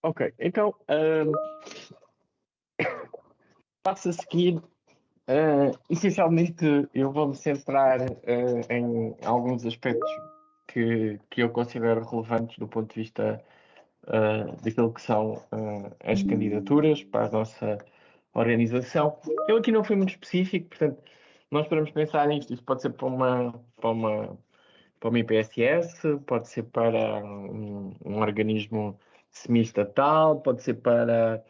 Ok, então, passo a seguir. Essencialmente, eu vou-me centrar em alguns aspectos que eu considero relevantes do ponto de vista daquilo que são as candidaturas para a nossa organização. Eu aqui não fui muito específico, portanto, nós podemos pensar nisto. Isto pode ser para uma IPSS, pode ser para um organismo semi-estatal, pode ser para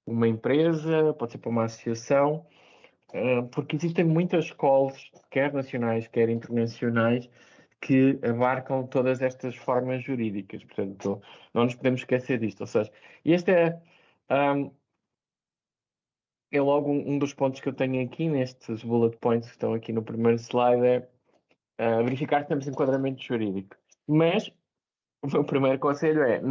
uma empresa, pode ser para uma associação, porque existem muitas escolas, quer nacionais, quer internacionais, que abarcam todas estas formas jurídicas. Portanto, não nos podemos esquecer disto. Ou seja, este é logo um dos pontos que eu tenho aqui nestes bullet points que estão aqui no primeiro slide, é verificar que temos enquadramento jurídico. Mas o meu primeiro conselho é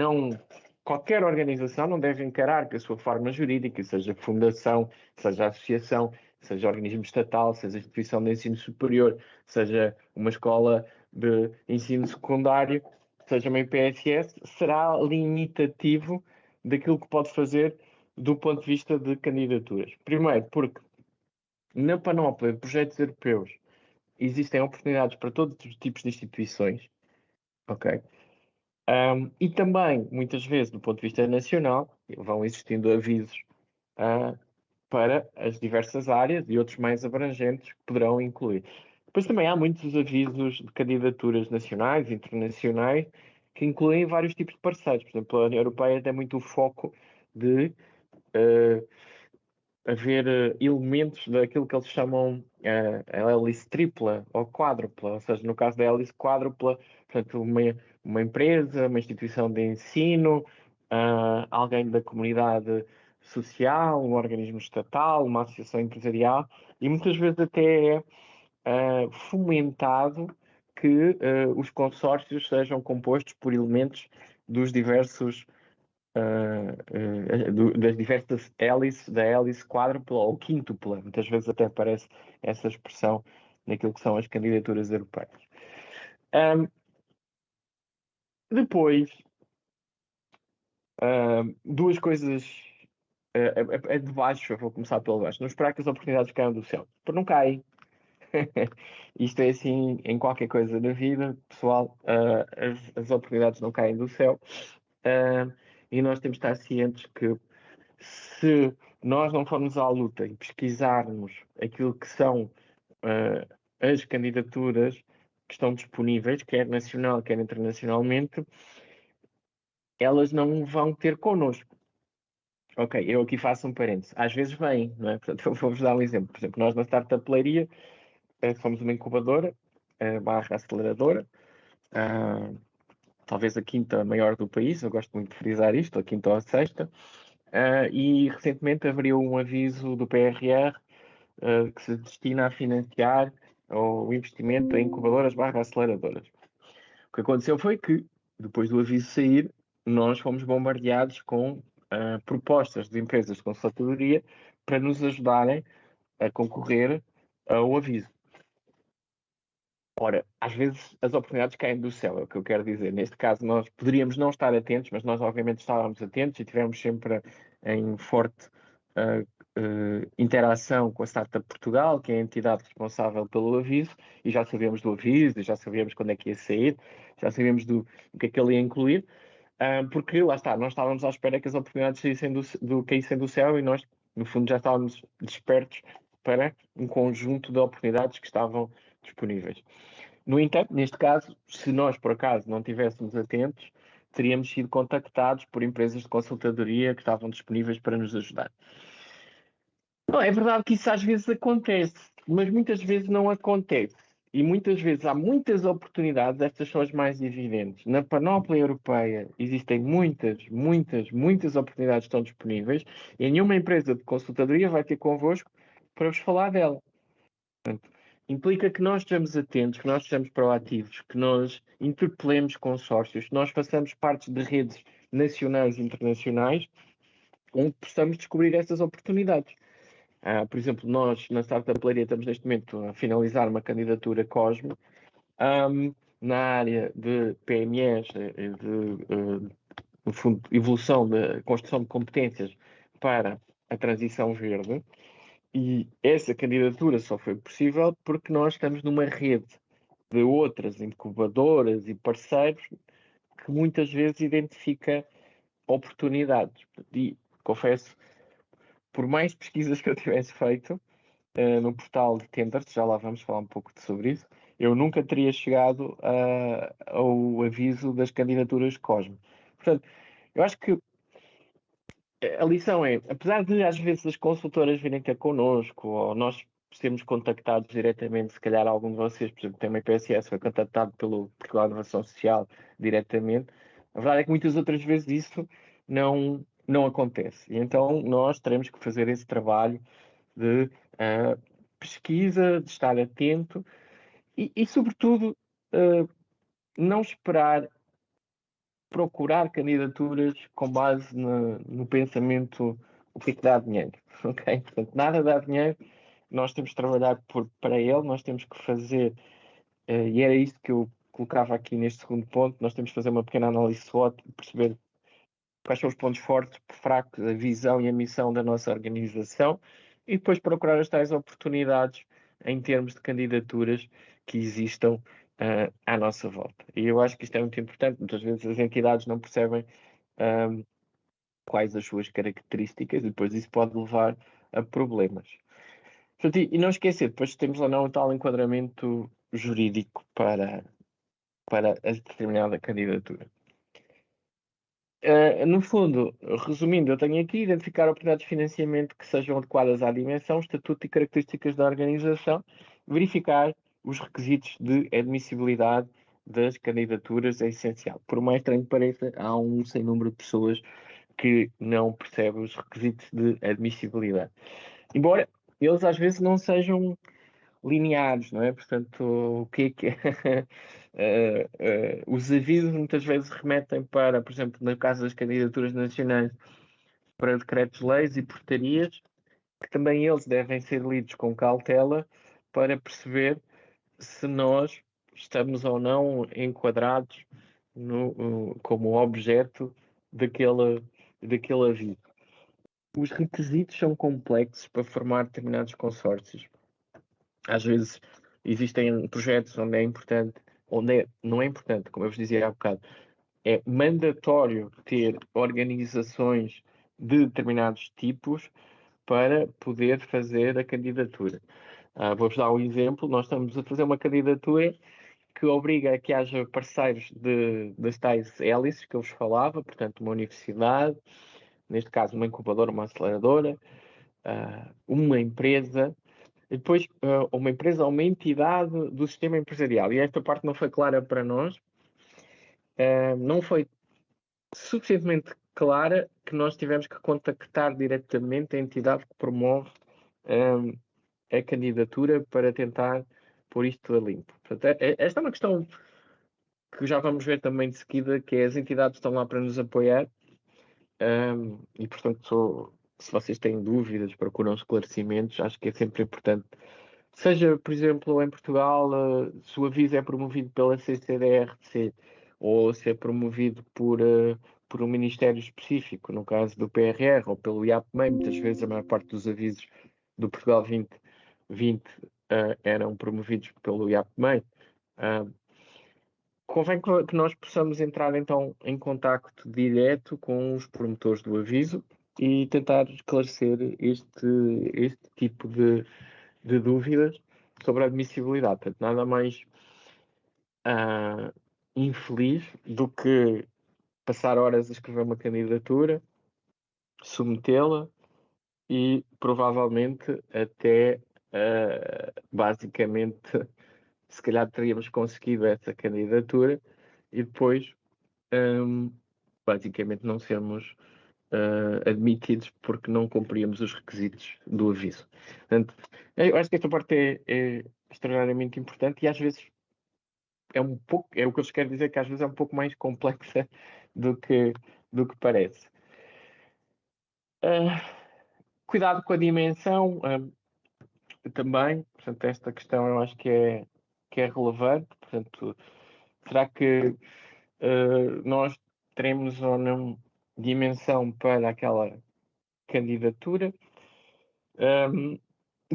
qualquer organização não deve encarar que a sua forma jurídica, seja fundação, seja associação, seja organismo estatal, seja instituição de ensino superior, seja uma escola de ensino secundário, seja uma IPSS, será limitativo daquilo que pode fazer do ponto de vista de candidaturas. Primeiro, porque na panóplia de projetos europeus existem oportunidades para todos os tipos de instituições, ok? E também, muitas vezes, do ponto de vista nacional, vão existindo avisos para as diversas áreas e outros mais abrangentes que poderão incluir. Depois também há muitos avisos de candidaturas nacionais e internacionais que incluem vários tipos de parceiros. Por exemplo, a União Europeia tem muito o foco de haver elementos daquilo que eles chamam a hélice tripla ou quádrupla, ou seja, no caso da hélice quádrupla, portanto, uma empresa, uma instituição de ensino, alguém da comunidade social, um organismo estatal, uma associação empresarial, e muitas vezes até é fomentado que os consórcios sejam compostos por elementos dos diversos das diversas hélices, da hélice quádrupla ou quíntupla. Muitas vezes até aparece essa expressão naquilo que são as candidaturas europeias. Depois, duas coisas de baixo, eu vou começar pelo baixo. Não esperar que as oportunidades caiam do céu. Porque não caem. Isto é assim em qualquer coisa da vida, pessoal. As oportunidades não caem do céu. E nós temos de estar cientes que se nós não formos à luta e pesquisarmos aquilo que são as candidaturas que estão disponíveis, quer nacional, quer internacionalmente, elas não vão ter connosco. Ok, eu aqui faço um parênteses. Às vezes vêm, não é? Portanto, eu vou-vos dar um exemplo. Por exemplo, nós na Startup Leiria somos uma incubadora barra aceleradora, talvez a quinta maior do país, eu gosto muito de frisar isto, a quinta ou a sexta, e recentemente abriu um aviso do PRR que se destina a financiar o investimento em incubadoras barra aceleradoras. O que aconteceu foi que, depois do aviso sair, nós fomos bombardeados com propostas de empresas de consultadoria para nos ajudarem a concorrer ao aviso. Ora, às vezes as oportunidades caem do céu, é o que eu quero dizer. Neste caso, nós poderíamos não estar atentos, mas nós obviamente estávamos atentos e tivemos sempre em forte interação com a Startup Portugal, que é a entidade responsável pelo aviso, e já sabíamos do aviso, já sabíamos quando é que ia sair, já sabíamos do que é que ele ia incluir, porque lá está, nós estávamos à espera que as oportunidades caíssem do céu e nós, no fundo, já estávamos despertos para um conjunto de oportunidades que estavam disponíveis. No entanto, neste caso, se nós por acaso não estivéssemos atentos, teríamos sido contactados por empresas de consultadoria que estavam disponíveis para nos ajudar. Não, é verdade que isso às vezes acontece, mas muitas vezes não acontece. E muitas vezes há muitas oportunidades, estas são as mais evidentes. Na panóplia europeia existem muitas oportunidades que estão disponíveis e nenhuma empresa de consultadoria vai ter convosco para vos falar dela. Portanto, implica que nós estejamos atentos, que nós sejamos proativos, que nós interpelemos consórcios, que nós façamos parte de redes nacionais e internacionais onde possamos descobrir essas oportunidades. Por exemplo, nós na Startup Leiria estamos neste momento a finalizar uma candidatura COSME na área de PMEs, de no fundo, evolução da construção de competências para a transição verde. E essa candidatura só foi possível porque nós estamos numa rede de outras incubadoras e parceiros que muitas vezes identifica oportunidades. E confesso, por mais pesquisas que eu tivesse feito no portal de Tenders, já lá vamos falar um pouco sobre isso, eu nunca teria chegado ao aviso das candidaturas COSME. Portanto, eu acho que a lição é, apesar de às vezes as consultoras virem ter connosco, ou nós sermos contactados diretamente, se calhar algum de vocês, por exemplo, também PSS foi contactado pelo Portugal de Inovação Social diretamente, a verdade é que muitas outras vezes isso não acontece. E então nós teremos que fazer esse trabalho de pesquisa, de estar atento e sobretudo, não esperar procurar candidaturas com base no pensamento o que é que dá dinheiro, ok? Portanto, nada dá dinheiro, nós temos que trabalhar para ele, nós temos que fazer, e era isso que eu colocava aqui neste segundo ponto, nós temos que fazer uma pequena análise SWOT e perceber quais são os pontos fortes, fracos, a visão e a missão da nossa organização e depois procurar as tais oportunidades em termos de candidaturas que existam à nossa volta. E eu acho que isto é muito importante. Muitas vezes as entidades não percebem quais as suas características e depois isso pode levar a problemas. Portanto, e não esquecer, depois temos lá não o tal enquadramento jurídico para a determinada candidatura. No fundo, resumindo, eu tenho aqui identificar oportunidades de financiamento que sejam adequadas à dimensão, estatuto e características da organização, verificar os requisitos de admissibilidade das candidaturas é essencial. Por mais estranho que pareça, há um sem número de pessoas que não percebem os requisitos de admissibilidade. Embora eles às vezes não sejam lineares, não é? Portanto, o que é que os avisos muitas vezes remetem para, por exemplo, no caso das candidaturas nacionais, para decretos-leis e portarias, que também eles devem ser lidos com cautela para perceber se nós estamos ou não enquadrados como objeto daquele aviso. Os requisitos são complexos para formar determinados consórcios. Às vezes existem projetos onde é importante, não é importante, como eu vos dizia há bocado, é mandatório ter organizações de determinados tipos para poder fazer a candidatura. Vou-vos dar um exemplo, nós estamos a fazer uma candidatura que obriga a que haja parceiros das tais hélices que eu vos falava, portanto uma universidade, neste caso uma incubadora, uma aceleradora, uma empresa, e depois uma empresa ou uma entidade do sistema empresarial. E esta parte não foi clara para nós, não foi suficientemente clara que nós tivemos que contactar diretamente a entidade que promove a candidatura para tentar pôr isto a limpo. Portanto, esta é uma questão que já vamos ver também de seguida, que é as entidades estão lá para nos apoiar e, portanto, se vocês têm dúvidas, procuram esclarecimentos, acho que é sempre importante. Seja, por exemplo, em Portugal, se o aviso é promovido pela CCDRC ou se é promovido por um ministério específico, no caso do PRR ou pelo IAPMEI, muitas vezes a maior parte dos avisos do Portugal 2020 eram promovidos pelo IAPMEI. Convém que nós possamos entrar então em contacto direto com os promotores do aviso e tentar esclarecer este tipo de dúvidas sobre a admissibilidade. Portanto, nada mais infeliz do que passar horas a escrever uma candidatura, submetê-la e provavelmente até basicamente se calhar teríamos conseguido essa candidatura e depois basicamente não sermos admitidos porque não cumpríamos os requisitos do aviso. Portanto, eu acho que esta parte é extraordinariamente importante e às vezes é um pouco, é o que eu vos quero dizer, que às vezes é um pouco mais complexa do que parece. Cuidado com a dimensão também, portanto, esta questão eu acho que é relevante, portanto, será que nós teremos ou não dimensão para aquela candidatura.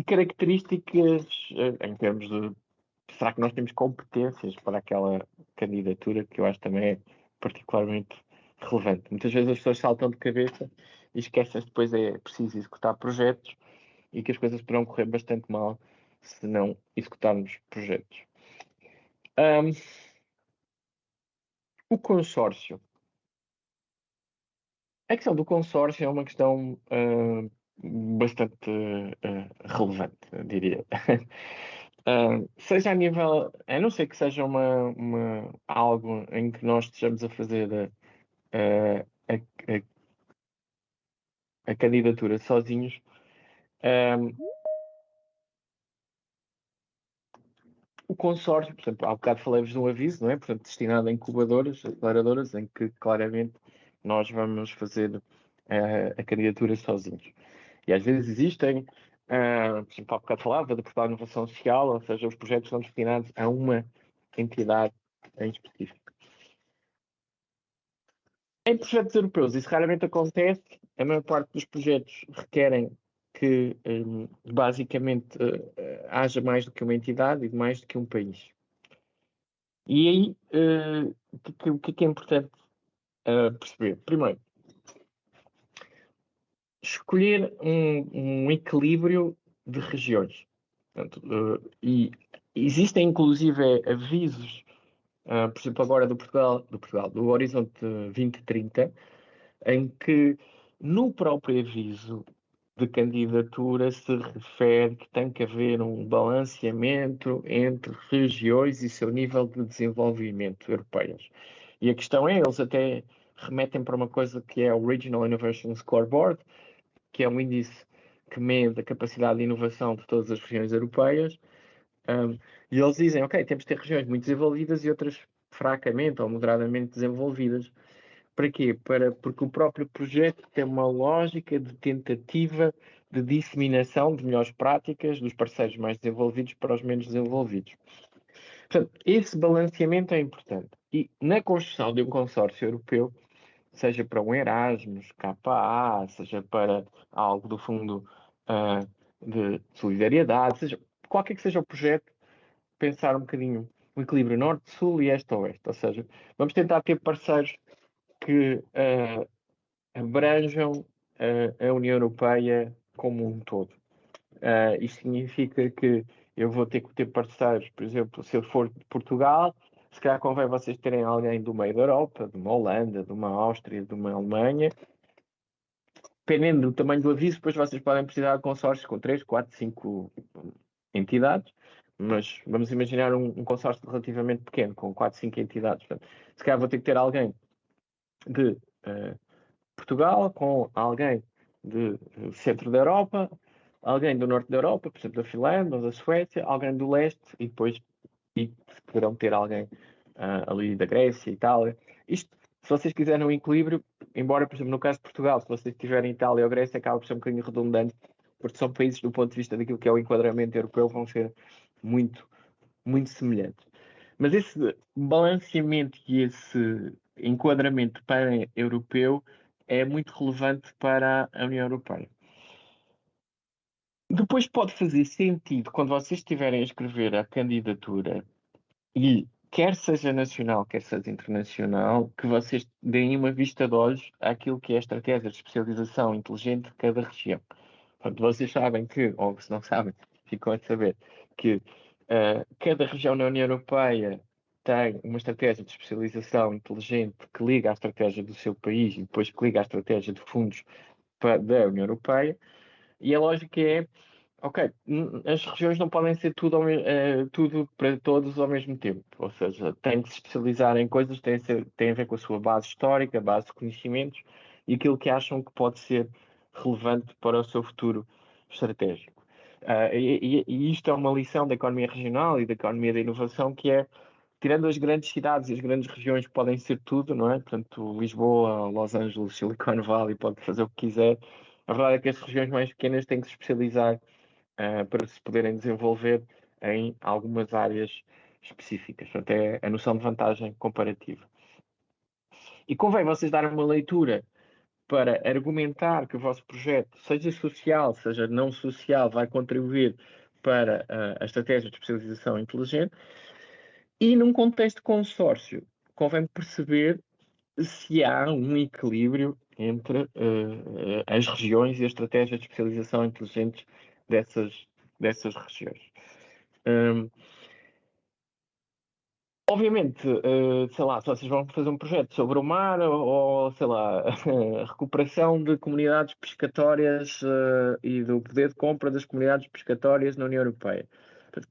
Características em termos de será que nós temos competências para aquela candidatura, que eu acho também é particularmente relevante. Muitas vezes as pessoas saltam de cabeça e esquecem-se depois é preciso executar projetos e que as coisas poderão correr bastante mal se não executarmos projetos. O consórcio. A questão do consórcio é uma questão bastante relevante, eu diria. Seja a nível, a não ser que seja algo em que nós estejamos a fazer a candidatura sozinhos, o consórcio, por exemplo, há bocado falei-vos de um aviso, não é? Portanto, destinado a incubadoras, aceleradoras, em que claramente nós vamos fazer a candidatura sozinhos. E às vezes existem, por exemplo, há bocado falava da Portugal Inovação Social, ou seja, os projetos são destinados a uma entidade em específico. Em projetos europeus, isso raramente acontece. A maior parte dos projetos requerem que, basicamente, haja mais do que uma entidade e mais do que um país. E aí, o que é importante perceber? Primeiro, escolher um equilíbrio de regiões. Portanto, e existem, inclusive, avisos, por exemplo, agora do Horizonte 2030, em que no próprio aviso de candidatura se refere que tem que haver um balanceamento entre regiões e seu nível de desenvolvimento europeias. E a questão é, eles até remetem para uma coisa que é o Regional Innovation Scoreboard, que é um índice que mede a capacidade de inovação de todas as regiões europeias, e eles dizem, ok, temos de ter regiões muito desenvolvidas e outras fracamente ou moderadamente desenvolvidas. Para quê? Porque o próprio projeto tem uma lógica de tentativa de disseminação de melhores práticas dos parceiros mais desenvolvidos para os menos desenvolvidos. Portanto, esse balanceamento é importante. E na construção de um consórcio europeu, seja para um Erasmus, KA, seja para algo do Fundo de Solidariedade, seja qualquer que seja o projeto, pensar um bocadinho o equilíbrio norte-sul e este-oeste. Ou seja, vamos tentar ter parceiros que abranjam a União Europeia como um todo. Isto significa que eu vou ter que ter parceiros, por exemplo, se eu for de Portugal, se calhar convém vocês terem alguém do meio da Europa, de uma Holanda, de uma Áustria, de uma Alemanha. Dependendo do tamanho do aviso, depois vocês podem precisar de consórcios com 3, 4, 5 entidades, mas vamos imaginar um consórcio relativamente pequeno, com 4, 5 entidades. Portanto, se calhar vou ter que ter alguém de Portugal, com alguém do centro da Europa, alguém do norte da Europa, por exemplo, da Finlândia ou da Suécia, alguém do leste e depois poderão ter alguém ali da Grécia, Itália. Isto, se vocês quiserem um equilíbrio, embora, por exemplo, no caso de Portugal, se vocês tiverem Itália ou Grécia, acaba por ser um bocadinho redundante, porque são países, do ponto de vista daquilo que é o enquadramento europeu, vão ser muito, muito semelhantes. Mas esse balanceamento e esse enquadramento pan-europeu é muito relevante para a União Europeia. Depois pode fazer sentido, quando vocês estiverem a escrever a candidatura, e quer seja nacional, quer seja internacional, que vocês deem uma vista de olhos àquilo que é a estratégia de especialização inteligente de cada região. Portanto, vocês sabem que, ou se não sabem, ficam a saber que cada região na União Europeia tem uma estratégia de especialização inteligente que liga à estratégia do seu país e depois que liga à estratégia de fundos da União Europeia. E a lógica é, ok, as regiões não podem ser tudo para todos ao mesmo tempo. Ou seja, têm que se especializar em coisas que têm a ver com a sua base histórica, base de conhecimentos e aquilo que acham que pode ser relevante para o seu futuro estratégico. E isto é uma lição da economia regional e da economia da inovação que é, tirando as grandes cidades e as grandes regiões que podem ser tudo, não é? Portanto, Lisboa, Los Angeles, Silicon Valley, pode fazer o que quiser. A verdade é que as regiões mais pequenas têm que se especializar para se poderem desenvolver em algumas áreas específicas. Portanto, é a noção de vantagem comparativa. E convém vocês darem uma leitura para argumentar que o vosso projeto, seja social, seja não social, vai contribuir para a estratégia de especialização inteligente. E num contexto de consórcio, convém perceber se há um equilíbrio entre as regiões e a estratégia de especialização inteligentes dessas regiões. Obviamente, sei lá, se vocês vão fazer um projeto sobre o mar ou sei lá, a recuperação de comunidades pescatórias e do poder de compra das comunidades pescatórias na União Europeia.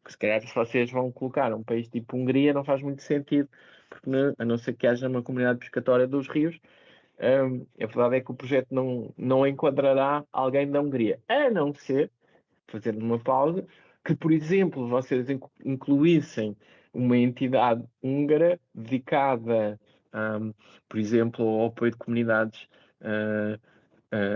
Se calhar, se vocês vão colocar um país tipo Hungria, não faz muito sentido, porque a não ser que haja uma comunidade pescatória dos rios, a verdade é que o projeto não enquadrará alguém da Hungria, a não ser, fazendo uma pausa, que, por exemplo, vocês incluíssem uma entidade húngara dedicada, por exemplo, ao apoio de comunidades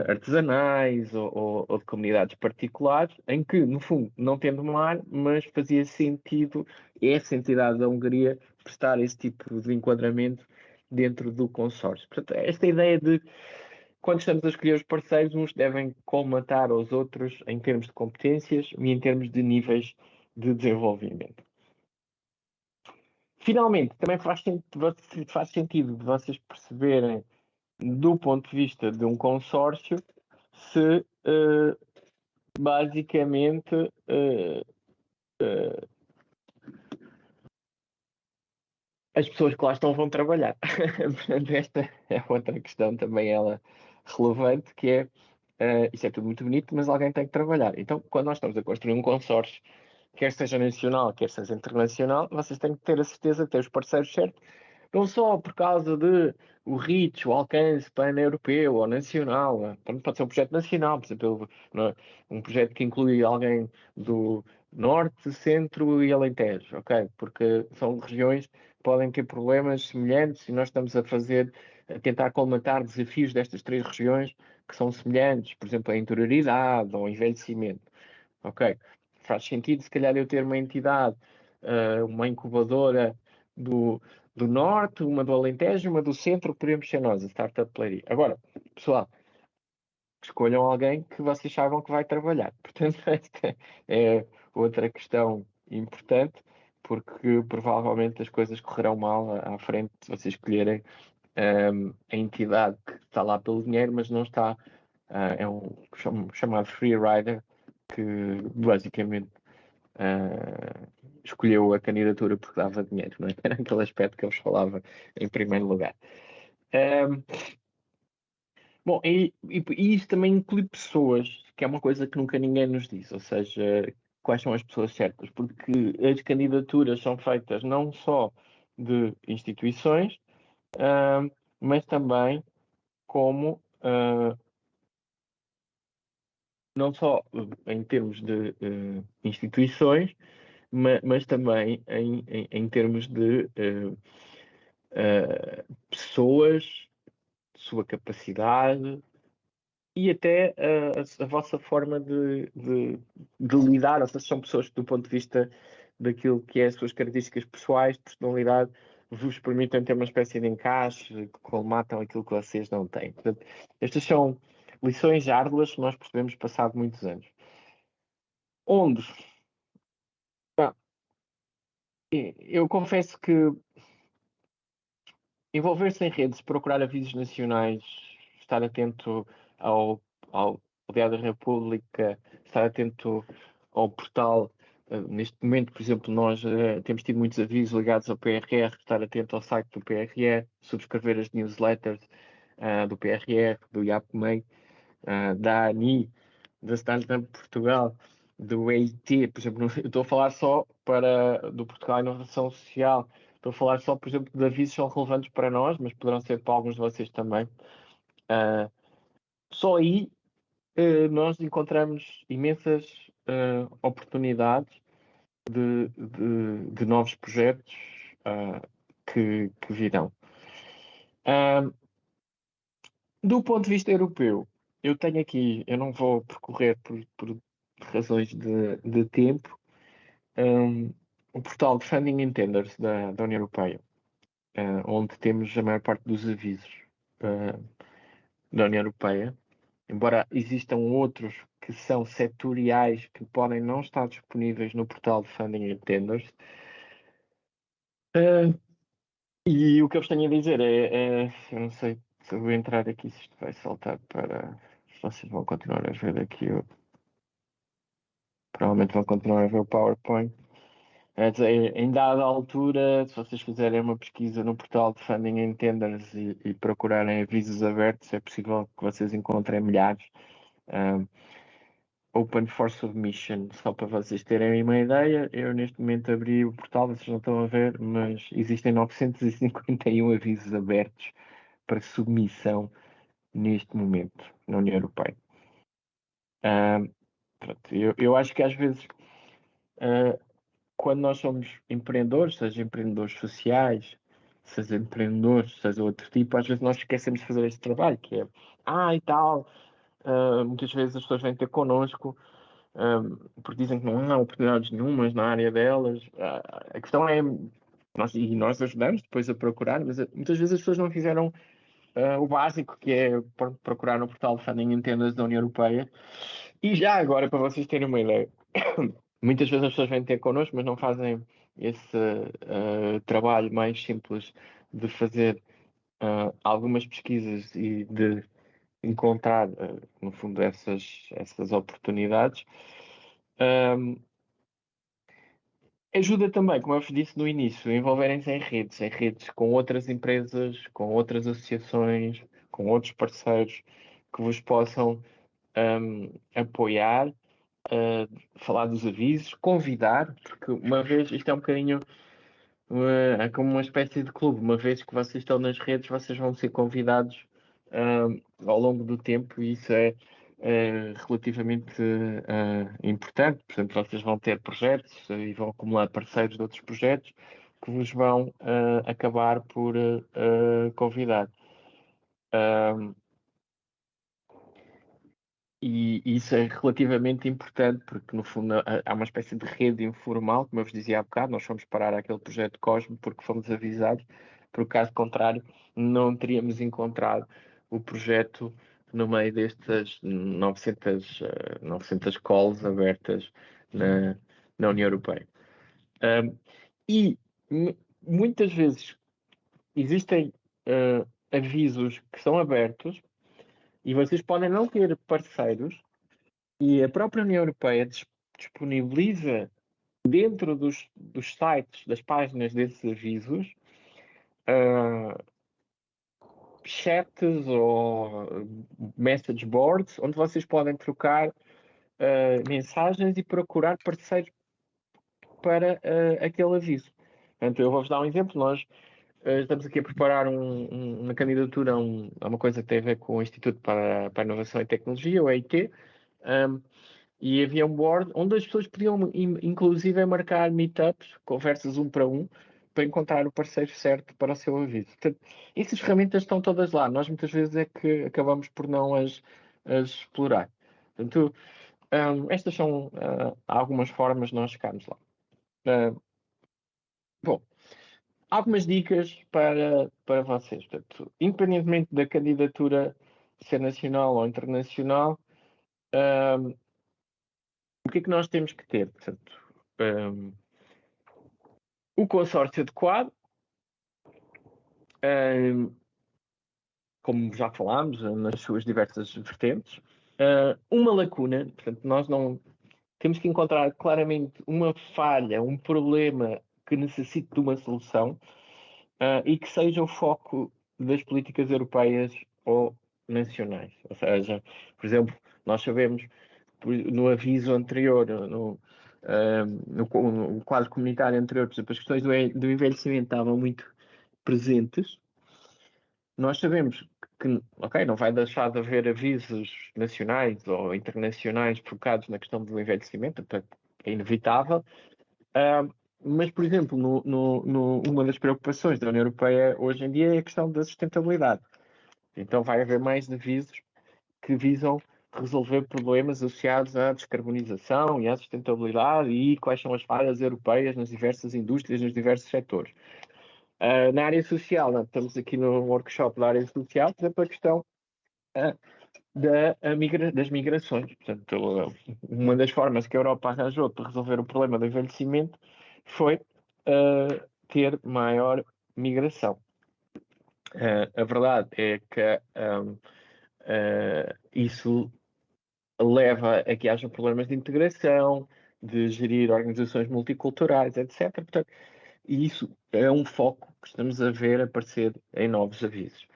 artesanais ou de comunidades particulares, em que, no fundo, não tendo mar, mas fazia sentido essa entidade da Hungria prestar esse tipo de enquadramento dentro do consórcio. Portanto, esta ideia de quando estamos a escolher os parceiros, uns devem colmatar aos outros em termos de competências e em termos de níveis de desenvolvimento. Finalmente, também faz sentido vocês perceberem, do ponto de vista de um consórcio, se basicamente as pessoas que lá estão vão trabalhar. Portanto, esta é outra questão também ela relevante, que é isto é tudo muito bonito, mas alguém tem que trabalhar. Então, quando nós estamos a construir um consórcio, quer seja nacional, quer seja internacional, vocês têm que ter a certeza de ter os parceiros certos, não só por causa de o reach, o alcance pan-europeu ou nacional. Pode ser um projeto nacional, por exemplo, um projeto que inclui alguém do Norte, Centro e Alentejo, ok? Porque são regiões que podem ter problemas semelhantes e nós estamos a tentar colmatar desafios destas três regiões que são semelhantes, por exemplo, a interioridade ou envelhecimento. Ok, faz sentido se calhar eu ter uma entidade, uma incubadora do Norte, uma do Alentejo, uma do Centro, podemos ser nós, a Startup Play. Agora, pessoal, escolham alguém que vocês saibam que vai trabalhar. Portanto, esta é outra questão importante, porque provavelmente as coisas correrão mal à frente se vocês escolherem a entidade que está lá pelo dinheiro, mas não está. É um chamado free rider, que basicamente escolheu a candidatura porque dava dinheiro, não é? Era aquele aspecto que eu vos falava em primeiro lugar. Bom, e isso também inclui pessoas, que é uma coisa que nunca ninguém nos diz, ou seja, quais são as pessoas certas, porque as candidaturas são feitas não só de instituições, mas também como não só em termos de instituições, mas também em termos de pessoas, sua capacidade e até a vossa forma de lidar, ou seja, são pessoas que do ponto de vista daquilo que é as suas características pessoais, de personalidade, vos permitem ter uma espécie de encaixe, que colmatam aquilo que vocês não têm. Portanto, estas são lições árduas que nós percebemos passado muitos anos. Onde? Eu confesso que envolver-se em redes, procurar avisos nacionais, estar atento ao Diário da República, estar atento ao portal. Neste momento, por exemplo, nós temos tido muitos avisos ligados ao PRR, estar atento ao site do PRR, subscrever as newsletters do PRR, do IAPMEI, da ANI, da Startup Portugal, do EIT, por exemplo, eu estou a falar só do Portugal Inovação Social, estou a falar só, por exemplo, de avisos que são relevantes para nós, mas poderão ser para alguns de vocês também. Só aí nós encontramos imensas oportunidades de novos projetos que virão. Do ponto de vista europeu, eu tenho aqui, eu não vou percorrer por razões de tempo, o portal de Funding in Tenders da União Europeia. onde temos a maior parte dos avisos da União Europeia, embora existam outros que são setoriais que podem não estar disponíveis no portal de Funding and Tenders. E o que eu vos tenho a dizer eu não sei se eu vou entrar aqui, se isto vai saltar para. Vocês vão continuar a ver aqui, provavelmente vão continuar a ver o PowerPoint. É dizer, em dada altura, se vocês fizerem uma pesquisa no portal de Funding and Tenders e procurarem avisos abertos, é possível que vocês encontrem milhares. Open for Submission, só para vocês terem uma ideia, eu neste momento abri o portal, vocês não estão a ver, mas existem 951 avisos abertos para submissão neste momento na União Europeia. Pronto, eu acho que às vezes quando nós somos empreendedores, seja empreendedores sociais, seja empreendedores, seja outro tipo, às vezes nós esquecemos de fazer este trabalho, que é, e tal, muitas vezes as pessoas vêm ter connosco, porque dizem que não há oportunidades nenhumas na área delas. A questão é, nós ajudamos depois a procurar, mas muitas vezes as pessoas não fizeram o básico, que é procurar no portal de Funding and Tenders da União Europeia. E já agora, para vocês terem uma ideia, muitas vezes as pessoas vêm ter connosco, mas não fazem esse trabalho mais simples de fazer algumas pesquisas e de encontrar, no fundo, essas oportunidades. Ajuda também, como eu vos disse no início, a envolverem-se em redes com outras empresas, com outras associações, com outros parceiros que vos possam apoiar, falar dos avisos, convidar, porque uma vez, isto é um bocadinho é como uma espécie de clube, uma vez que vocês estão nas redes, vocês vão ser convidados ao longo do tempo e isso é relativamente importante. Portanto, vocês vão ter projetos e vão acumular parceiros de outros projetos que vos vão acabar por convidar. E isso é relativamente importante porque, no fundo, há uma espécie de rede informal, como eu vos dizia há bocado, nós fomos parar aquele projeto Cosmo porque fomos avisados, porque caso contrário não teríamos encontrado o projeto no meio destas 900 calls abertas na União Europeia. E muitas vezes existem avisos que são abertos e vocês podem não ter parceiros e a própria União Europeia disponibiliza dentro dos sites, das páginas desses avisos, chats ou message boards, onde vocês podem trocar mensagens e procurar parceiros para aquele aviso. Portanto, eu vou-vos dar um exemplo. Nós estamos aqui a preparar uma candidatura a uma coisa que tem a ver com o Instituto para a Inovação e Tecnologia, o EIT, e havia um board onde as pessoas podiam, inclusive, marcar meetups, conversas para encontrar o parceiro certo para o seu aviso. Portanto, essas ferramentas estão todas lá. Nós muitas vezes é que acabamos por não as explorar. Portanto, estas são algumas formas de nós chegarmos lá. Bom, algumas dicas para vocês. Portanto, independentemente da candidatura ser nacional ou internacional, o que é que nós temos que ter? Portanto, o consórcio adequado, como já falámos, nas suas diversas vertentes. Uma lacuna, portanto, nós não temos que encontrar claramente uma falha, um problema que necessite de uma solução e que seja o foco das políticas europeias ou nacionais. Ou seja, por exemplo, nós sabemos no aviso anterior, no quadro comunitário anterior, por exemplo, as questões do envelhecimento estavam muito presentes. Nós sabemos que, ok, não vai deixar de haver avisos nacionais ou internacionais focados na questão do envelhecimento, é inevitável, mas, por exemplo, uma das preocupações da União Europeia hoje em dia é a questão da sustentabilidade. Então vai haver mais avisos que visam resolver problemas associados à descarbonização e à sustentabilidade e quais são as falhas europeias nas diversas indústrias, nos diversos setores. Na área social, né? Estamos aqui no workshop da área social, por exemplo, a questão das migrações. Portanto, uma das formas que a Europa arranjou para resolver o problema do envelhecimento foi ter maior migração. A verdade é que isso leva a que haja problemas de integração, de gerir organizações multiculturais, etc. Portanto, e isso é um foco que estamos a ver aparecer em novos avisos.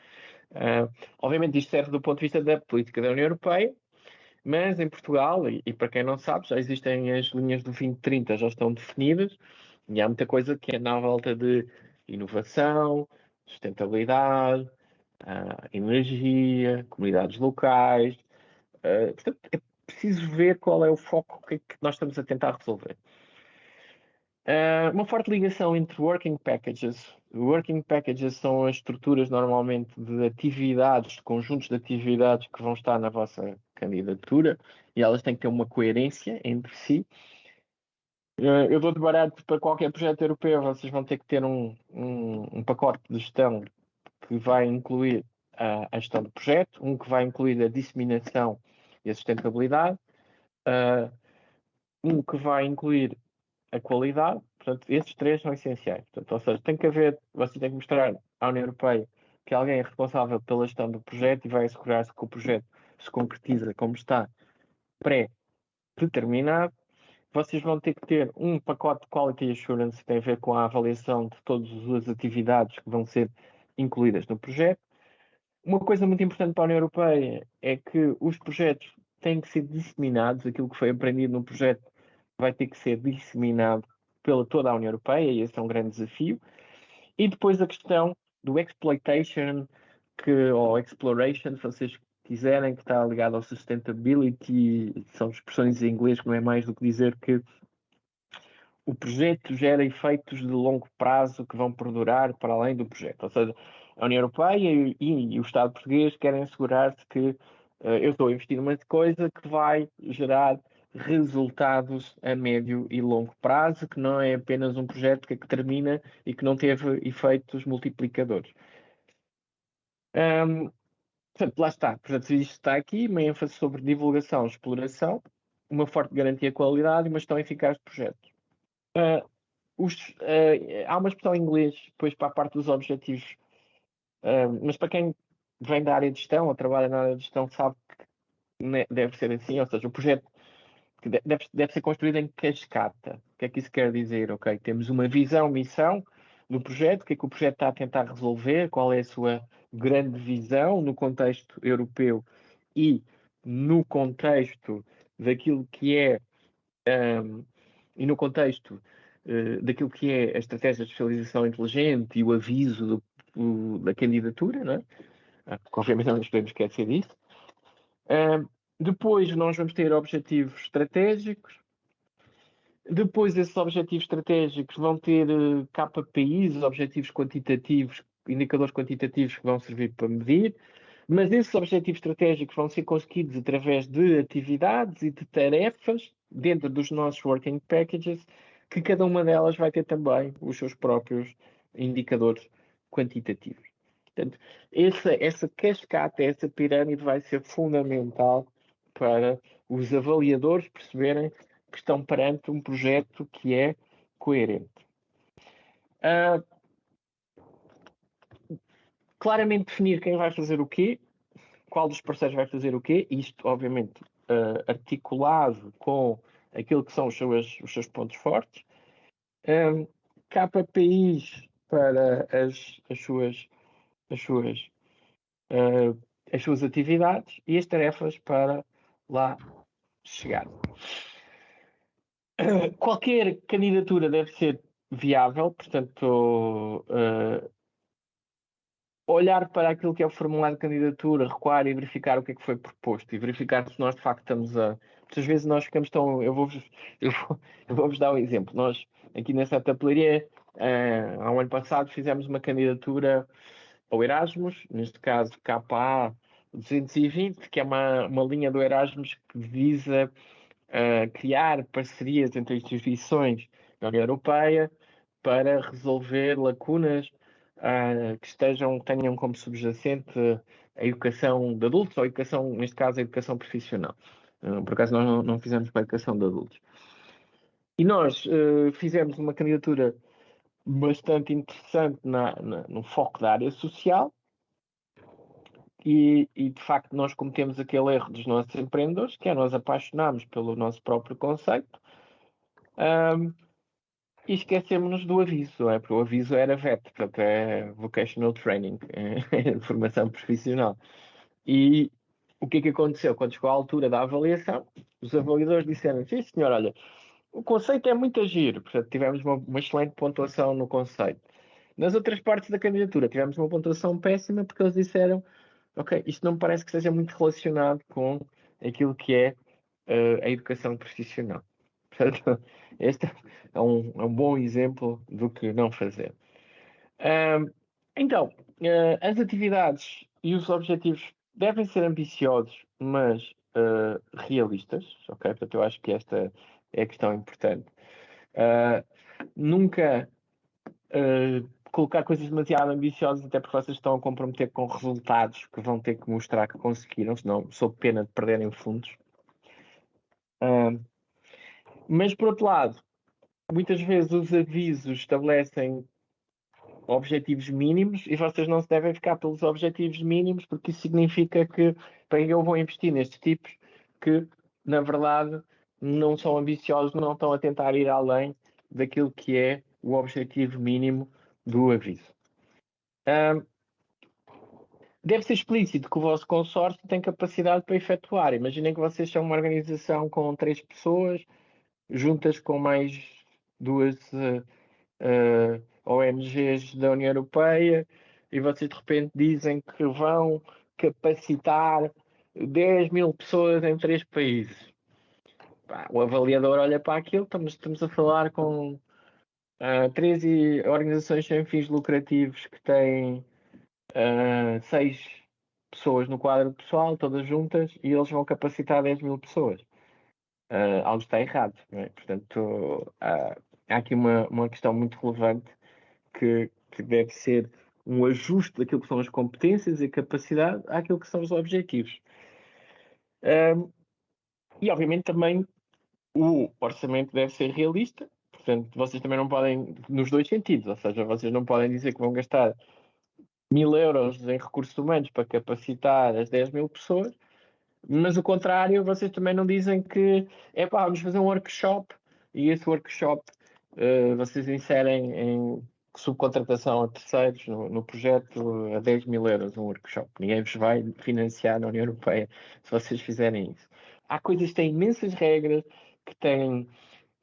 Obviamente, isto serve do ponto de vista da política da União Europeia, mas em Portugal, e para quem não sabe, já existem as linhas do 2030, já estão definidas, e há muita coisa que é na volta de inovação, sustentabilidade, energia, comunidades locais. Portanto, é preciso ver qual é o foco que nós estamos a tentar resolver. Uma forte ligação entre working packages. Working packages são as estruturas normalmente de atividades, de conjuntos de atividades que vão estar na vossa candidatura e elas têm que ter uma coerência entre si. Eu dou de barato para qualquer projeto europeu, vocês vão ter que ter um pacote de gestão que vai incluir a gestão do projeto, um que vai incluir a disseminação e a sustentabilidade, um que vai incluir a qualidade. Portanto, esses três são essenciais. Portanto, ou seja, tem que haver, você tem que mostrar à União Europeia que alguém é responsável pela gestão do projeto e vai assegurar-se que o projeto se concretiza como está pré-determinado. Vocês vão ter que ter um pacote de Quality Assurance que tem a ver com a avaliação de todas as atividades que vão ser incluídas no projeto. Uma coisa muito importante para a União Europeia é que os projetos têm que ser disseminados, aquilo que foi aprendido no projeto vai ter que ser disseminado pela toda a União Europeia, e esse é um grande desafio. E depois a questão do exploitation, ou exploration, se vocês quiserem, que está ligado ao sustainability, são expressões em inglês que não é mais do que dizer que o projeto gera efeitos de longo prazo que vão perdurar para além do projeto. Ou seja, a União Europeia e o Estado português querem assegurar-se que eu estou a investir numa coisa que vai gerar resultados a médio e longo prazo, que não é apenas um projeto que termina e que não teve efeitos multiplicadores. Portanto, lá está. Portanto, isto está aqui, uma ênfase sobre divulgação, exploração, uma forte garantia de qualidade e uma gestão eficaz de projetos. Há uma expressão em inglês, depois para a parte dos objetivos, mas para quem vem da área de gestão ou trabalha na área de gestão sabe que deve ser assim, ou seja, o projeto que deve ser construído em cascata. O que é que isso quer dizer? Ok, temos uma visão, missão do projeto, o que é que o projeto está a tentar resolver, qual é a sua grande visão no contexto europeu e no contexto daquilo que é e no contexto daquilo que é a estratégia de fiscalização inteligente e o aviso da candidatura, não é? Porque obviamente não nos podemos esquecer disso. Depois nós vamos ter objetivos estratégicos. Depois esses objetivos estratégicos vão ter KPIs, objetivos quantitativos, indicadores quantitativos que vão servir para medir. Mas esses objetivos estratégicos vão ser conseguidos através de atividades e de tarefas dentro dos nossos working packages, que cada uma delas vai ter também os seus próprios indicadores quantitativos. Portanto, essa cascata, essa pirâmide vai ser fundamental para os avaliadores perceberem que estão perante um projeto que é coerente. Claramente definir quem vai fazer o quê, qual dos parceiros vai fazer o quê, isto obviamente articulado com aquilo que são os seus pontos fortes, KPIs para as suas atividades e as tarefas para lá chegar. Qualquer candidatura deve ser viável, portanto, olhar para aquilo que é o formulário de candidatura, recuar e verificar o que é que foi proposto e verificar se nós de facto estamos a. Muitas vezes nós ficamos tão. Eu vou-vos dar um exemplo. Nós, aqui nessa tapelaria, há um ano passado, fizemos uma candidatura ao Erasmus, neste caso KA 220, que é uma linha do Erasmus que visa criar parcerias entre instituições da União Europeia para resolver lacunas que tenham como subjacente a educação de adultos, ou educação, neste caso, a educação profissional. Por acaso nós não fizemos para a educação de adultos. E nós fizemos uma candidatura bastante interessante no foco da área social e, de facto, nós cometemos aquele erro dos nossos empreendedores, que é nós apaixonarmos pelo nosso próprio conceito e esquecemos-nos do aviso, não é? Porque o aviso era VET, portanto é Vocational Training, é formação profissional. E o que é que aconteceu? Quando chegou à altura da avaliação, os avaliadores disseram: sim, senhor, olha, o conceito é muito giro, portanto tivemos uma excelente pontuação no conceito. Nas outras partes da candidatura tivemos uma pontuação péssima porque eles disseram: ok, isto não me parece que seja muito relacionado com aquilo que é a educação profissional. Portanto, este é um bom exemplo do que não fazer. Então, as atividades e os objetivos devem ser ambiciosos, mas realistas, ok? Portanto, eu acho que esta é a questão importante. Nunca colocar coisas demasiado ambiciosas, até porque vocês estão a comprometer com resultados que vão ter que mostrar que conseguiram, senão sob pena de perderem fundos. Mas, por outro lado, muitas vezes os avisos estabelecem objetivos mínimos e vocês não se devem ficar pelos objetivos mínimos, porque isso significa que para que eu vou investir nestes tipos que, na verdade, não são ambiciosos, não estão a tentar ir além daquilo que é o objetivo mínimo do aviso. Deve ser explícito que o vosso consórcio tem capacidade para efetuar. Imaginem que vocês são uma organização com 3 pessoas, juntas com mais 2 ONGs da União Europeia, e vocês de repente dizem que vão capacitar 10 mil pessoas em 3 países. O avaliador olha para aquilo, estamos a falar com 13 organizações sem fins lucrativos que têm 6 pessoas no quadro pessoal, todas juntas, e eles vão capacitar 10 mil pessoas. Algo está errado, não é? Portanto, há aqui uma questão muito relevante que deve ser um ajuste daquilo que são as competências e a capacidade àquilo que são os objetivos. E, obviamente, também o orçamento deve ser realista, portanto, vocês também não podem, nos dois sentidos, ou seja, vocês não podem dizer que vão gastar 1000 euros em recursos humanos para capacitar as 10 mil pessoas, mas o contrário, vocês também não dizem que vamos fazer um workshop e esse workshop vocês inserem em subcontratação a terceiros no projeto a 10 mil euros um workshop. Ninguém vos vai financiar na União Europeia se vocês fizerem isso. Há coisas que têm imensas regras, que têm.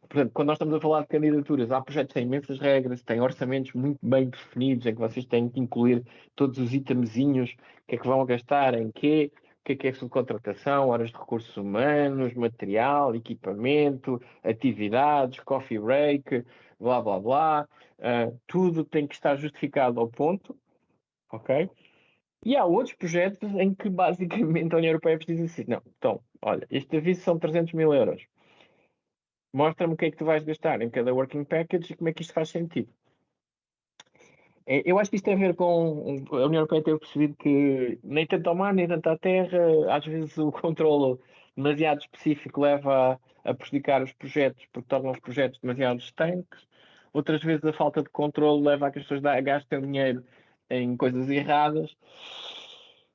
Portanto, quando nós estamos a falar de candidaturas, há projetos que têm imensas regras, têm orçamentos muito bem definidos, em que vocês têm que incluir todos os itemezinhos, o que é que vão gastar em quê, o que é subcontratação, horas de recursos humanos, material, equipamento, atividades, coffee break, blá blá blá. Tudo tem que estar justificado ao ponto, ok? E há outros projetos em que basicamente a União Europeia precisa assim, não, então, olha, este aviso são 300 mil euros. Mostra-me o que é que tu vais gastar em cada working package e como é que isto faz sentido. Eu acho que isto tem a ver com a União Europeia ter percebido que nem tanto ao mar, nem tanto à terra, às vezes o controle demasiado específico leva a prejudicar os projetos porque torna os projetos demasiado estanques. Outras vezes a falta de controle leva a que as pessoas gastem dinheiro em coisas erradas.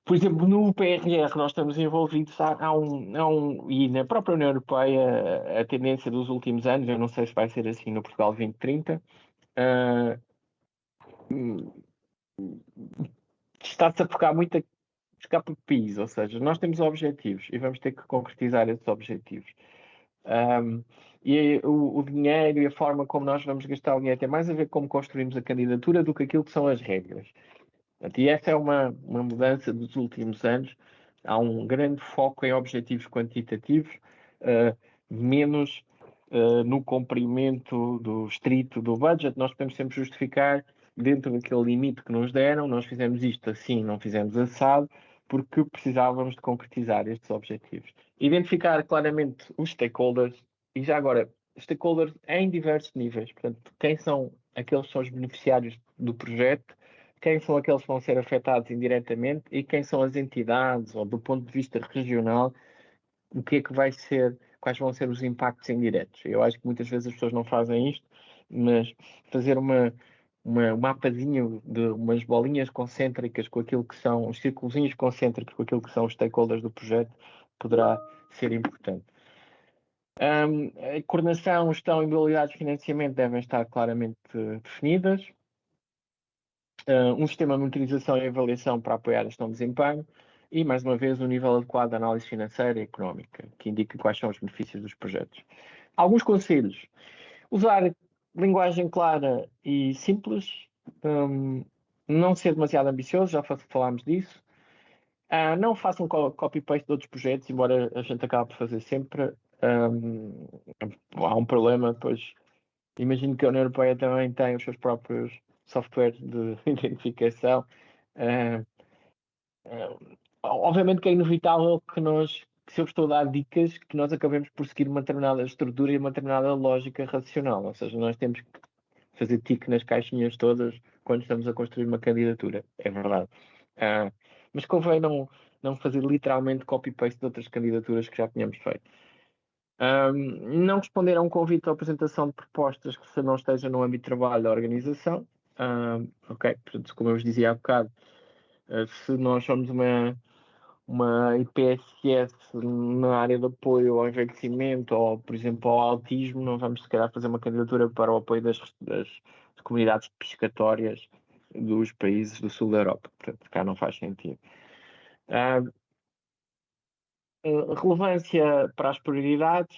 Por exemplo, no PRR nós estamos envolvidos, e na própria União Europeia, a tendência dos últimos anos, eu não sei se vai ser assim no Portugal 2030, está-se a focar muito a buscar por país, ou seja, nós temos objetivos e vamos ter que concretizar esses objetivos. E o dinheiro e a forma como nós vamos gastar o dinheiro tem mais a ver com como construímos a candidatura do que aquilo que são as regras. E essa é uma mudança dos últimos anos. Há um grande foco em objetivos quantitativos, menos no cumprimento do estrito do budget. Nós podemos sempre justificar dentro daquele limite que nos deram, nós fizemos isto assim, não fizemos assado, porque precisávamos de concretizar estes objetivos. Identificar claramente os stakeholders, e já agora, stakeholders em diversos níveis, portanto, quem são aqueles que são os beneficiários do projeto, quem são aqueles que vão ser afetados indiretamente e quem são as entidades, ou do ponto de vista regional, o que é que vai ser, quais vão ser os impactos indiretos. Eu acho que muitas vezes as pessoas não fazem isto, mas fazer um mapazinho de umas bolinhas concêntricas com aquilo que são, os círculozinhos concêntricos com aquilo que são os stakeholders do projeto, poderá ser importante. A coordenação, gestão e modalidades de financiamento devem estar claramente definidas. Um sistema de monitorização e avaliação para apoiar a gestão de desempenho e, mais uma vez, um nível adequado de análise financeira e económica, que indica quais são os benefícios dos projetos. Alguns conselhos. Usar linguagem clara e simples. Não ser demasiado ambicioso, já falámos disso. Não façam copy-paste de outros projetos, embora a gente acabe por fazer sempre. Há um problema, pois imagino que a União Europeia também tem os seus próprios softwares de identificação. Obviamente que é inevitável que se eu estou a dar dicas, que nós acabemos por seguir uma determinada estrutura e uma determinada lógica racional. Ou seja, nós temos que fazer tique nas caixinhas todas quando estamos a construir uma candidatura. É verdade. Mas convém não fazer literalmente copy-paste de outras candidaturas que já tínhamos feito. Não responder a um convite ou apresentação de propostas que não esteja no âmbito de trabalho da organização. Ok, portanto, como eu vos dizia há bocado, se nós somos uma IPSS na área de apoio ao envelhecimento ou, por exemplo, ao autismo, não vamos, se calhar, fazer uma candidatura para o apoio das comunidades pescatórias dos países do sul da Europa. Portanto, cá não faz sentido. Relevância para as prioridades.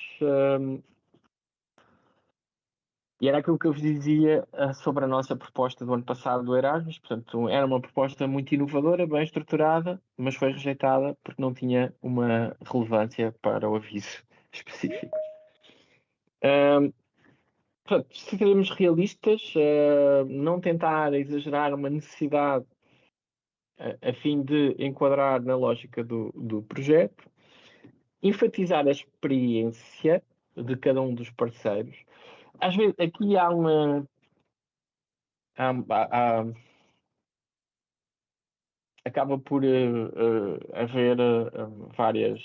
E era aquilo que eu vos dizia sobre a nossa proposta do ano passado do Erasmus. Portanto, era uma proposta muito inovadora, bem estruturada, mas foi rejeitada porque não tinha uma relevância para o aviso específico. Portanto, se sermos realistas, não tentar exagerar uma necessidade a fim de enquadrar na lógica do projeto, enfatizar a experiência de cada um dos parceiros. Às vezes, aqui há uma. Acaba por haver várias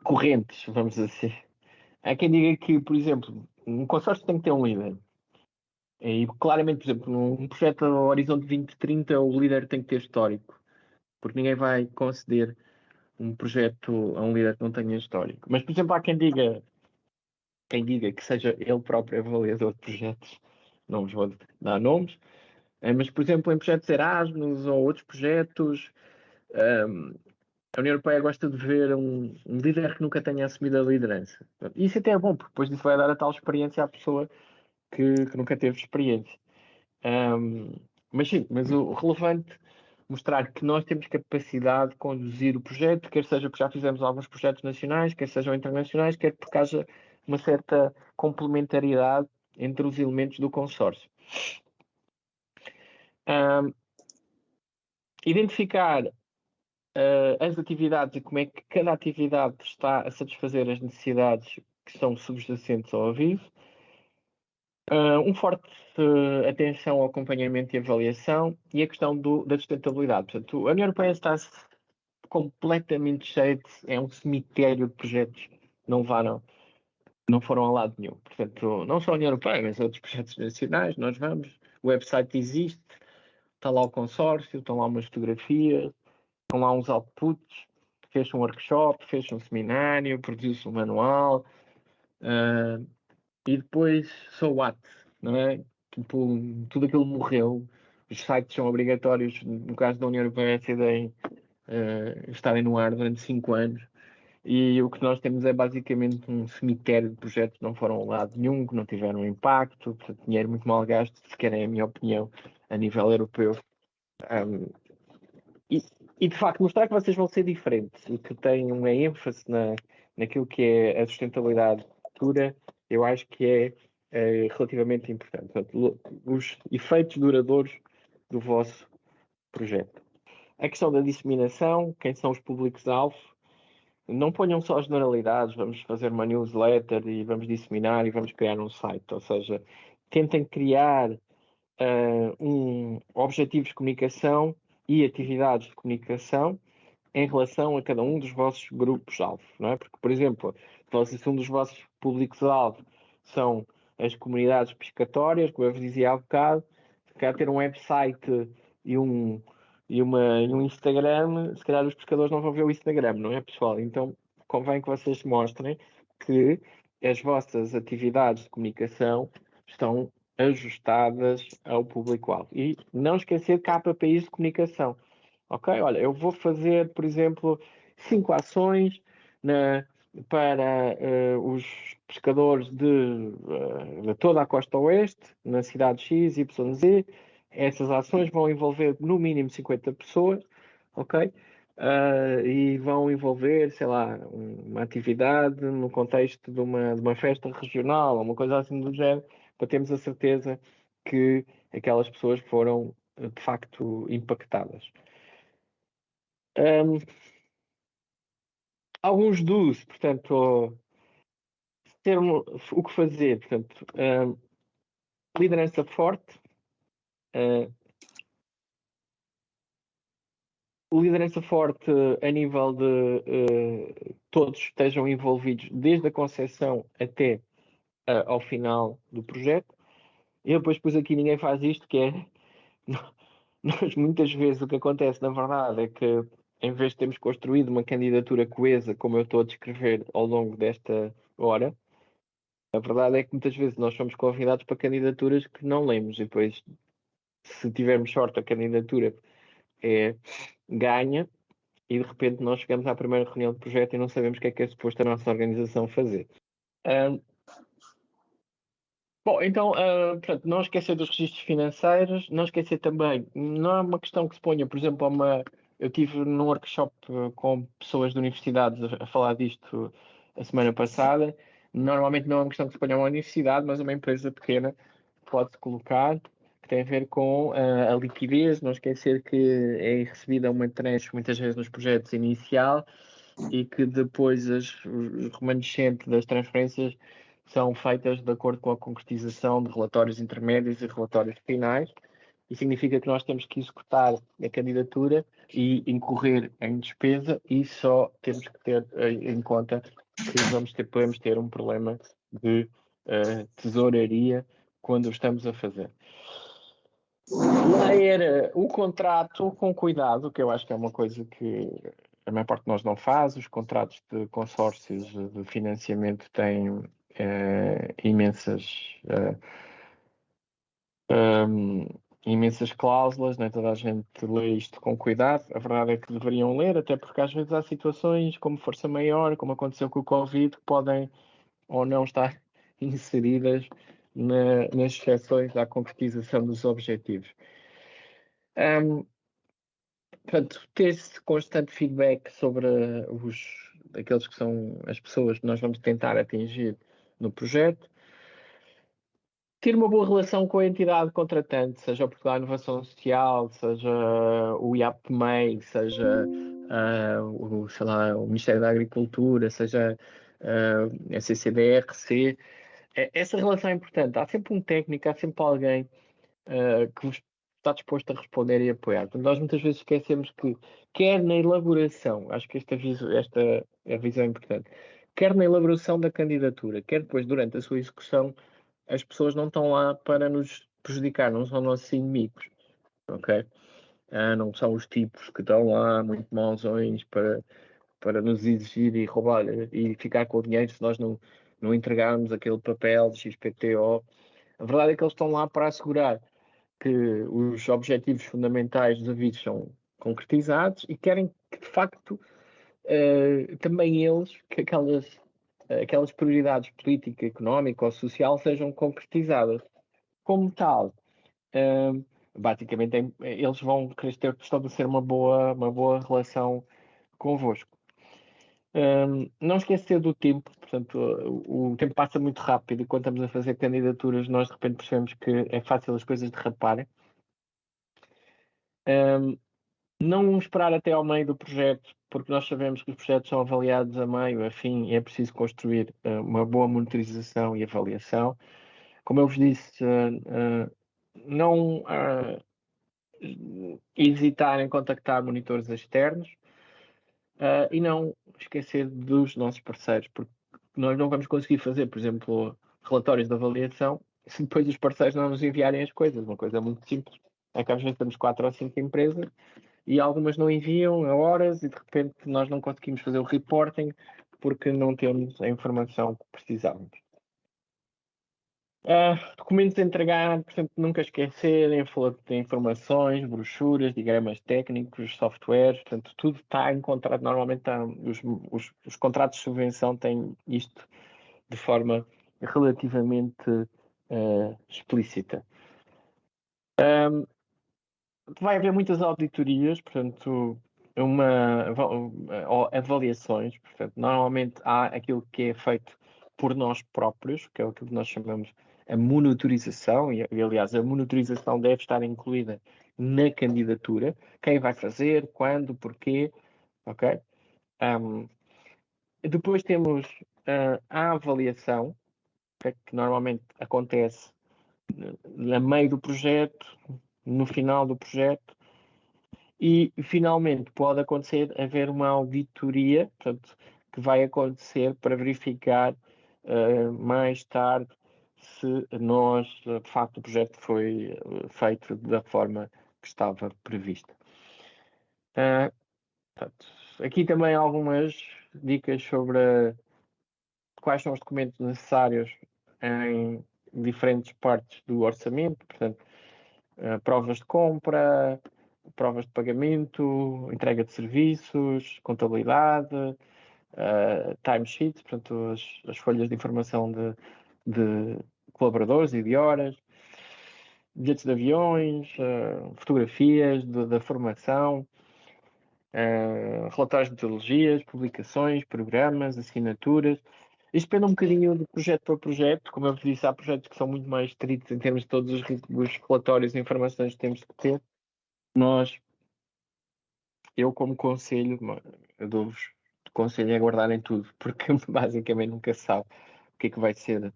correntes, vamos dizer. Há quem diga que, por exemplo, um consórcio tem que ter um líder. E claramente, por exemplo, num projeto Horizonte 2030, o líder tem que ter histórico. Porque ninguém vai conceder um projeto a um líder que não tenha histórico. Mas, por exemplo, há quem diga que seja ele próprio avaliador de projetos. Não vos vou dar nomes. Mas, por exemplo, em projetos Erasmus ou outros projetos, a União Europeia gosta de ver um líder que nunca tenha assumido a liderança. Isso até é bom, porque depois disso vai dar a tal experiência à pessoa que nunca teve experiência. Mas sim, mas o relevante mostrar que nós temos capacidade de conduzir o projeto, quer seja porque já fizemos alguns projetos nacionais, quer sejam internacionais, quer porque haja uma certa complementaridade entre os elementos do consórcio. Identificar as atividades e como é que cada atividade está a satisfazer as necessidades que são subjacentes ao aviso. Um forte atenção ao acompanhamento e avaliação e a questão da sustentabilidade. Portanto, a União Europeia está completamente cheia é um cemitério de projetos que não foram a lado nenhum. Portanto, não só a União Europeia, mas outros projetos nacionais, nós vamos, o website existe, está lá o consórcio, estão lá umas fotografias, estão lá uns outputs, fez um workshop, fez um seminário, produziu-se um manual, e depois, so what? Não é? Tipo, tudo aquilo morreu, os sites são obrigatórios, no caso da União Europeia, estarem no ar durante 5 anos, e o que nós temos é basicamente um cemitério de projetos que não foram ao lado nenhum, que não tiveram impacto, portanto, dinheiro muito mal gasto, se querem a minha opinião, a nível europeu. E de facto mostrar que vocês vão ser diferentes e que têm uma ênfase naquilo que é a sustentabilidade futura, eu acho que é relativamente importante. Portanto, os efeitos duradouros do vosso projeto. A questão da disseminação, quem são os públicos-alvo, não ponham só generalidades, vamos fazer uma newsletter e vamos disseminar e vamos criar um site. Ou seja, tentem criar objetivos de comunicação e atividades de comunicação em relação a cada um dos vossos grupos-alvo, não é? Porque, por exemplo, se um dos vossos públicos-alvo são as comunidades pescatórias, como eu vos dizia há bocado, se calhar ter um website e um Instagram, se calhar os pescadores não vão ver o Instagram, não é, pessoal? Então, convém que vocês mostrem que as vossas atividades de comunicação estão ajustadas ao público-alvo. E não esquecer que há KPIs de comunicação. Ok? Olha, eu vou fazer, por exemplo, 5 ações para os pescadores de toda a costa oeste, na cidade X, Y, Z. Essas ações vão envolver no mínimo 50 pessoas, ok? E vão envolver, sei lá, uma atividade no contexto de uma festa regional, ou uma coisa assim do género, para termos a certeza que aquelas pessoas foram de facto impactadas. Alguns dos, portanto, o que fazer, portanto, liderança forte, liderança forte a nível de todos estejam envolvidos desde a concepção até ao final do projeto. Eu depois pus aqui, ninguém faz isto, que é nós muitas vezes o que acontece, na verdade, é que em vez de termos construído uma candidatura coesa, como eu estou a descrever ao longo desta hora, a verdade é que muitas vezes nós somos convidados para candidaturas que não lemos e depois, se tivermos sorte, a candidatura ganha e de repente nós chegamos à primeira reunião de projeto e não sabemos o que é suposto a nossa organização fazer. Bom, então, portanto, não esquecer dos registros financeiros, não esquecer também, não é uma questão que se ponha, por exemplo, eu estive num workshop com pessoas de universidades a falar disto a semana passada. Normalmente não é uma questão que se ponha a uma universidade, mas uma empresa pequena pode-se colocar, que tem a ver com a liquidez, não esquecer que é recebida uma tranche muitas vezes nos projetos inicial e que depois os remanescentes das transferências são feitas de acordo com a concretização de relatórios intermédios e relatórios finais. E significa que nós temos que executar a candidatura e incorrer em despesa e só temos que ter em conta que podemos ter um problema de tesouraria quando o estamos a fazer. Ler o contrato com cuidado, que eu acho que é uma coisa que a maior parte de nós não faz. Os contratos de consórcios de financiamento têm imensas cláusulas, né? Toda a gente lê isto com cuidado. A verdade é que deveriam ler, até porque às vezes há situações como força maior, como aconteceu com o Covid, que podem ou não estar inseridas nas exceções à concretização dos objetivos. Portanto, ter esse constante feedback sobre aqueles que são as pessoas que nós vamos tentar atingir no projeto. Ter uma boa relação com a entidade contratante, seja o Portugal Inovação Social, seja o IAPMEI, seja sei lá, o Ministério da Agricultura, seja a CCDRC. Essa relação é importante. Há sempre um técnico, há sempre alguém que vos está disposto a responder e apoiar. Portanto, nós muitas vezes esquecemos que, quer na elaboração, acho que esta é a visão importante, quer na elaboração da candidatura, quer depois durante a sua execução, as pessoas não estão lá para nos prejudicar, não são nossos inimigos, ok? Não são os tipos que estão lá muito mauzões para nos exigir e roubar e ficar com o dinheiro se nós não entregarmos aquele papel de XPTO. A verdade é que eles estão lá para assegurar que os objetivos fundamentais dos avisos são concretizados e querem que, de facto, também eles, que aquelas prioridades política, económica ou social sejam concretizadas. Como tal, basicamente, eles vão querer estabelecer uma boa relação convosco. Não esquecer do tempo, portanto, o tempo passa muito rápido e quando estamos a fazer candidaturas, nós de repente percebemos que é fácil as coisas derraparem. Não esperar até ao meio do projeto, porque nós sabemos que os projetos são avaliados a meio, a fim, e é preciso construir uma boa monitorização e avaliação. Como eu vos disse, não hesitar em contactar monitores externos e não esquecer dos nossos parceiros, porque nós não vamos conseguir fazer, por exemplo, relatórios de avaliação se depois os parceiros não nos enviarem as coisas. Uma coisa muito simples é que às vezes temos 4 ou 5 empresas e algumas não enviam a horas e de repente nós não conseguimos fazer o reporting porque não temos a informação que precisávamos. Documentos a entregar, portanto, nunca esquecer, de informações, brochuras, diagramas técnicos, softwares, portanto, tudo está encontrado. Normalmente os contratos de subvenção têm isto de forma relativamente explícita. Vai haver muitas auditorias, portanto, avaliações. Portanto, normalmente há aquilo que é feito por nós próprios, que é aquilo que nós chamamos a monitorização, e aliás, a monitorização deve estar incluída na candidatura. Quem vai fazer, quando, porquê, ok? Depois temos a avaliação, que normalmente acontece no meio do projeto, no final do projeto, e finalmente pode haver uma auditoria, portanto, que vai acontecer para verificar mais tarde se de facto, o projeto foi feito da forma que estava prevista. Portanto, aqui também algumas dicas sobre quais são os documentos necessários em diferentes partes do orçamento, portanto, provas de compra, provas de pagamento, entrega de serviços, contabilidade, timesheets, portanto, as folhas de informação de colaboradores e de horas, bilhetes de aviões, fotografias da formação, relatórios de metodologias, publicações, programas, assinaturas. Isto depende um bocadinho de projeto para projeto. Como eu vos disse, há projetos que são muito mais estritos em termos de todos os relatórios e informações que temos que ter. Eu como conselho, eu dou-vos conselho a guardarem tudo, porque basicamente nunca se sabe o que é que vai ser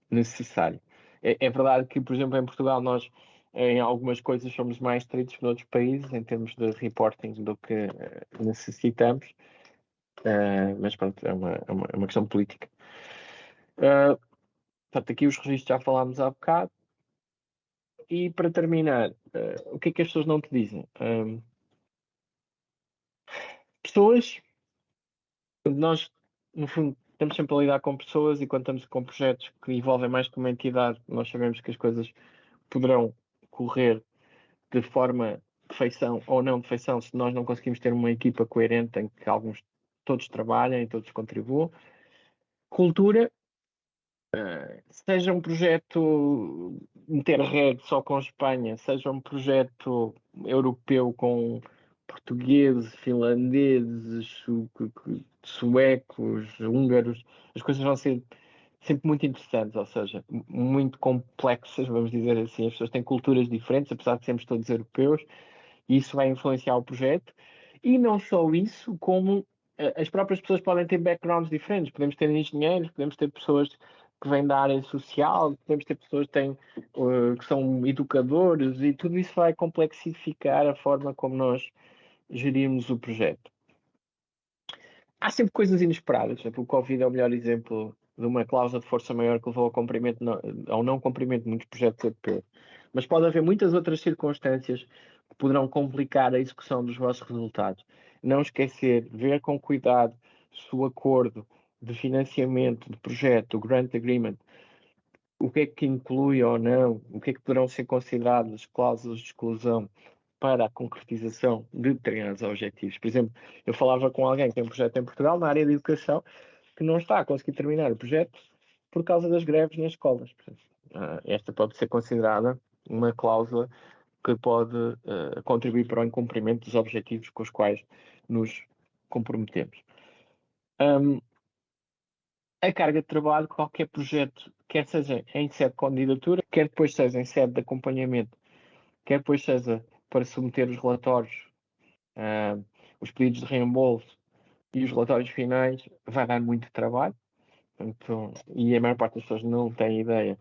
necessário. É verdade que, por exemplo, em Portugal nós em algumas coisas somos mais estritos que noutros países em termos de reporting do que necessitamos, mas pronto, é uma questão política. Portanto, aqui os registros já falámos há bocado. E para terminar, o que é que as pessoas não te dizem? Pessoas, nós, no fundo, estamos sempre a lidar com pessoas e quando estamos com projetos que envolvem mais que uma entidade, nós sabemos que as coisas poderão correr de forma de feição ou não de feição se nós não conseguimos ter uma equipa coerente em que todos trabalhem e todos contribuam. Cultura, seja um projeto Interreg só com Espanha, seja um projeto europeu com portugueses, finlandeses, suecos, húngaros, as coisas vão ser sempre muito interessantes, ou seja, muito complexas, vamos dizer assim. As pessoas têm culturas diferentes, apesar de sermos todos europeus, e isso vai influenciar o projeto. E não só isso, como as próprias pessoas podem ter backgrounds diferentes. Podemos ter engenheiros, podemos ter pessoas que vêm da área social, podemos ter pessoas que são educadores, e tudo isso vai complexificar a forma como nós gerirmos o projeto. Há sempre coisas inesperadas. O Covid é o melhor exemplo de uma cláusula de força maior que levou ao não cumprimento de muitos projetos europeus. Mas pode haver muitas outras circunstâncias que poderão complicar a execução dos vossos resultados. Não esquecer, ver com cuidado se o acordo de financiamento de projeto, o Grant Agreement, o que é que inclui ou não, o que é que poderão ser consideradas cláusulas de exclusão para a concretização de determinados objetivos. Por exemplo, eu falava com alguém que tem um projeto em Portugal na área de educação que não está a conseguir terminar o projeto por causa das greves nas escolas. Portanto, esta pode ser considerada uma cláusula que pode contribuir para o incumprimento dos objetivos com os quais nos comprometemos. A carga de trabalho, qualquer projeto, quer seja em sede de candidatura, quer depois seja em sede de acompanhamento, quer depois seja para submeter os relatórios, os pedidos de reembolso e os relatórios finais, vai dar muito trabalho. Então, e a maior parte das pessoas não tem ideia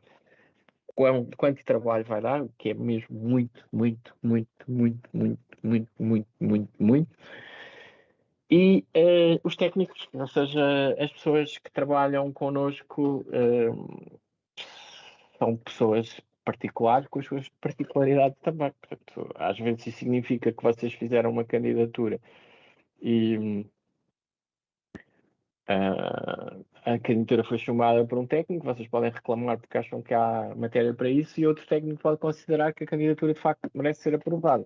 quanto trabalho vai dar, o que é mesmo muito, muito, muito, muito, muito, muito, muito, muito, muito. E os técnicos, ou seja, as pessoas que trabalham connosco são pessoas particulares com as suas particularidades também. Portanto, às vezes isso significa que vocês fizeram uma candidatura e a candidatura foi chumbada por um técnico, vocês podem reclamar porque acham que há matéria para isso, e outro técnico pode considerar que a candidatura de facto merece ser aprovada.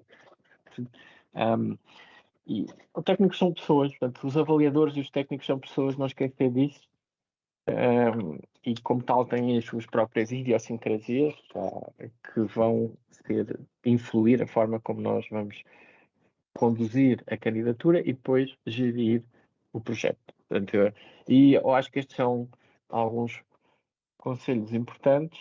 E os técnicos são pessoas, portanto, os avaliadores e os técnicos são pessoas, não esquecer disso, e como tal têm as suas próprias idiosincrasias que vão influir a forma como nós vamos conduzir a candidatura e depois gerir o projeto. Portanto, e eu acho que estes são alguns conselhos importantes